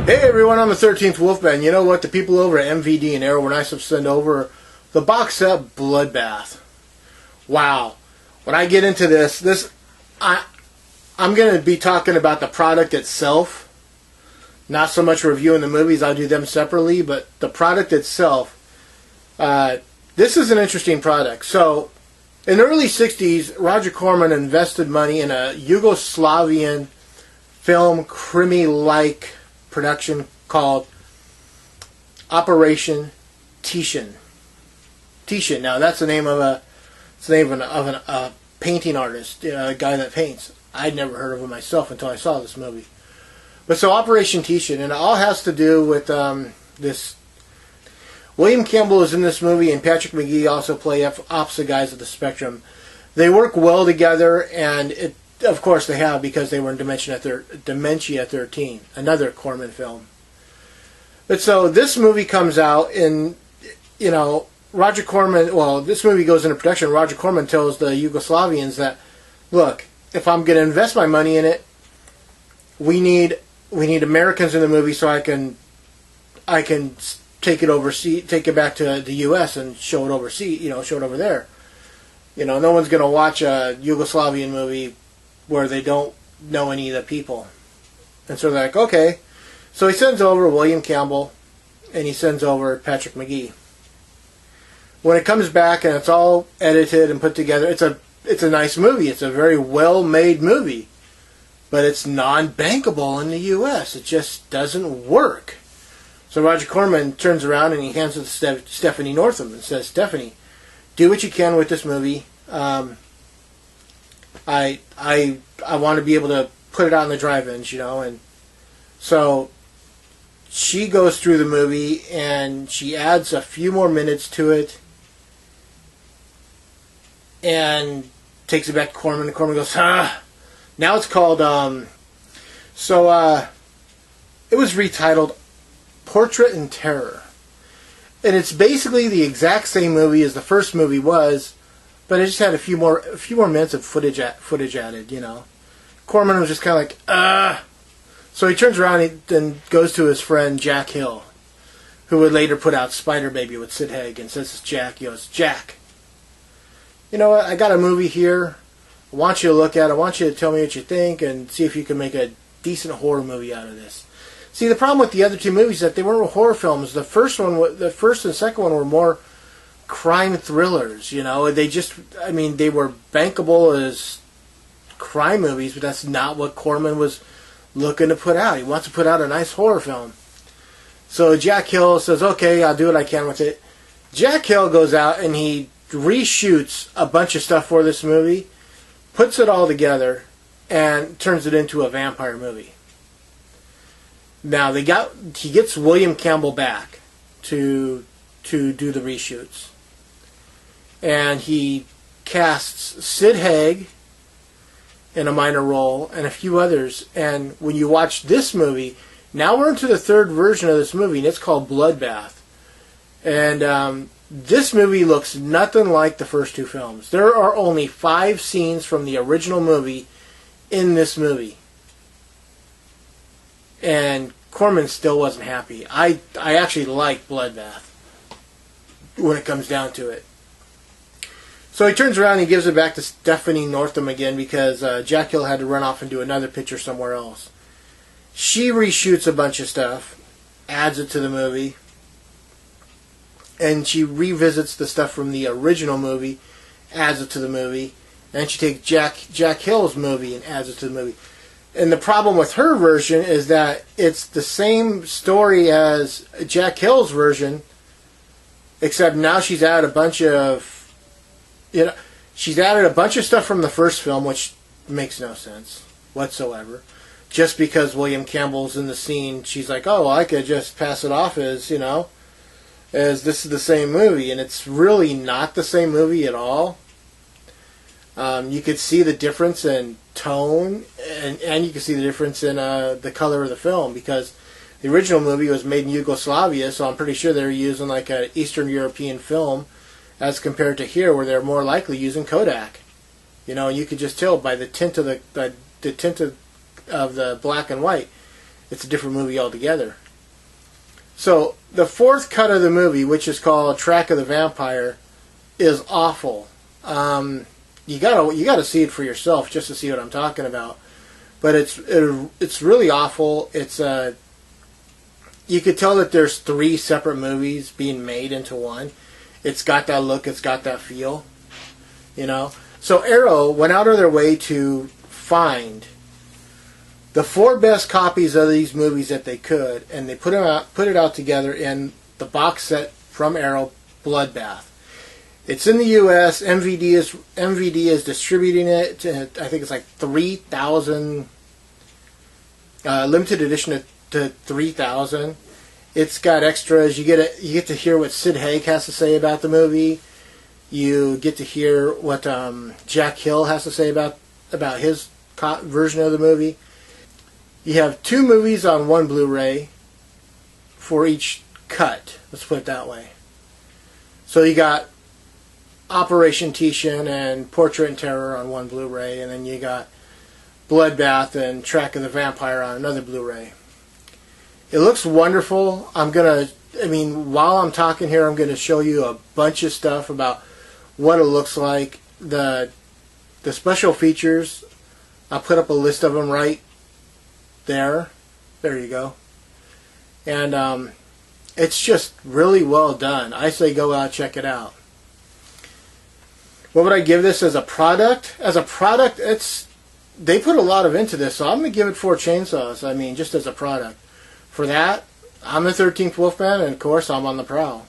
Hey everyone, I'm the 13th Wolfman. You know what? The people over at MVD and Arrow were nice enough to send over the box set Bloodbath. Wow. When I get into I'm going to be talking about the product itself. Not so much reviewing the movies, I'll do them separately, but the product itself. This is an interesting product. So, in the early 60s, Roger Corman invested money in a Yugoslavian film crimi-like production called Operation Tishin. Tishin. Now that's the name of a painting artist, a guy that paints. I'd never heard of him myself until I saw this movie. But so Operation Tishin, and it all has to do with this. William Campbell is in this movie, and Patrick McGee also play opposite guys of the spectrum. They work well together, and of course they have, because they were in Dementia 13, another Corman film. But so this movie comes out, and Roger Corman. Well, this movie goes into production. Roger Corman tells the Yugoslavians that, look, if I'm going to invest my money in it, we need Americans in the movie so I can take it back to the U.S. and show it overseas. Show it over there. No one's going to watch a Yugoslavian movie where they don't know any of the people. And so they're like, okay. So he sends over William Campbell, and he sends over Patrick McGee. When it comes back and it's all edited and put together, it's a nice movie. It's a very well-made movie. But it's non-bankable in the U.S. It just doesn't work. So Roger Corman turns around and he hands it to Stephanie Northam and says, Stephanie, do what you can with this movie. I want to be able to put it out in the drive-ins, and so she goes through the movie and she adds a few more minutes to it and takes it back to Corman, and Corman goes, now it's called, it was retitled Portrait in Terror. And it's basically the exact same movie as the first movie was, but it just had a few more minutes of footage added, Corman was just kind of like, So he turns around and goes to his friend Jack Hill, who would later put out Spider Baby with Sid Haig, and says to Jack, he goes, Jack, you know what, I got a movie here. I want you to look at it. I want you to tell me what you think and see if you can make a decent horror movie out of this. See, the problem with the other two movies is that they weren't horror films. The first and second one were more crime thrillers, They were bankable as crime movies, but that's not what Corman was looking to put out. He wants to put out a nice horror film. So Jack Hill says, okay, I'll do what I can with it. Jack Hill goes out and he reshoots a bunch of stuff for this movie, puts it all together, and turns it into a vampire movie. Now he gets William Campbell back to do the reshoots, and he casts Sid Haig in a minor role and a few others. And when you watch this movie, now we're into the third version of this movie, and it's called Bloodbath. And this movie looks nothing like the first two films. There are only 5 scenes from the original movie in this movie. And Corman still wasn't happy. I actually like Bloodbath when it comes down to it. So he turns around and he gives it back to Stephanie Northam again because Jack Hill had to run off and do another picture somewhere else. She reshoots a bunch of stuff, adds it to the movie, and she revisits the stuff from the original movie, adds it to the movie, and she takes Jack Hill's movie and adds it to the movie. And the problem with her version is that it's the same story as Jack Hill's version, except now she's added a bunch of stuff from the first film, which makes no sense whatsoever. Just because William Campbell's in the scene, she's like, oh, well, I could just pass it off as this is the same movie, and it's really not the same movie at all. You could see the difference in tone, and you can see the difference in the color of the film, because the original movie was made in Yugoslavia, so I'm pretty sure they're using like an Eastern European film as compared to here, where they're more likely using Kodak. You could just tell by the tint of the tint of the black and white. it's a different movie altogether. So the fourth cut of the movie, which is called Track of the Vampire, is awful. You gotta see it for yourself just to see what I'm talking about. But it's really awful. It's you could tell that there's 3 separate movies being made into one. It's got that look. It's got that feel. You know. So Arrow went out of their way to find the 4 best copies of these movies that they could, and they put it out together in the box set from Arrow, Bloodbath. It's in the U.S. MVD is distributing it. I think it's like 3,000 limited edition to 3,000. It's got extras. You get to hear what Sid Haig has to say about the movie. You get to hear what Jack Hill has to say about his version of the movie. You have 2 movies on one Blu-ray for each cut. Let's put it that way. So you got Operation Tishin and Portrait and Terror on one Blu-ray, and then you got Bloodbath and Track of the Vampire on another Blu-ray. It looks wonderful. While I'm talking here, I'm gonna show you a bunch of stuff about what it looks like. The special features, I'll put up a list of them right there. There you go. And it's just really well done. I say go out, check it out. What would I give this as a product? As a product, they put a lot into this, so I'm going to give it 4 chainsaws. Just as a product. For that, I'm the 13th Wolfman, and of course, I'm on the prowl.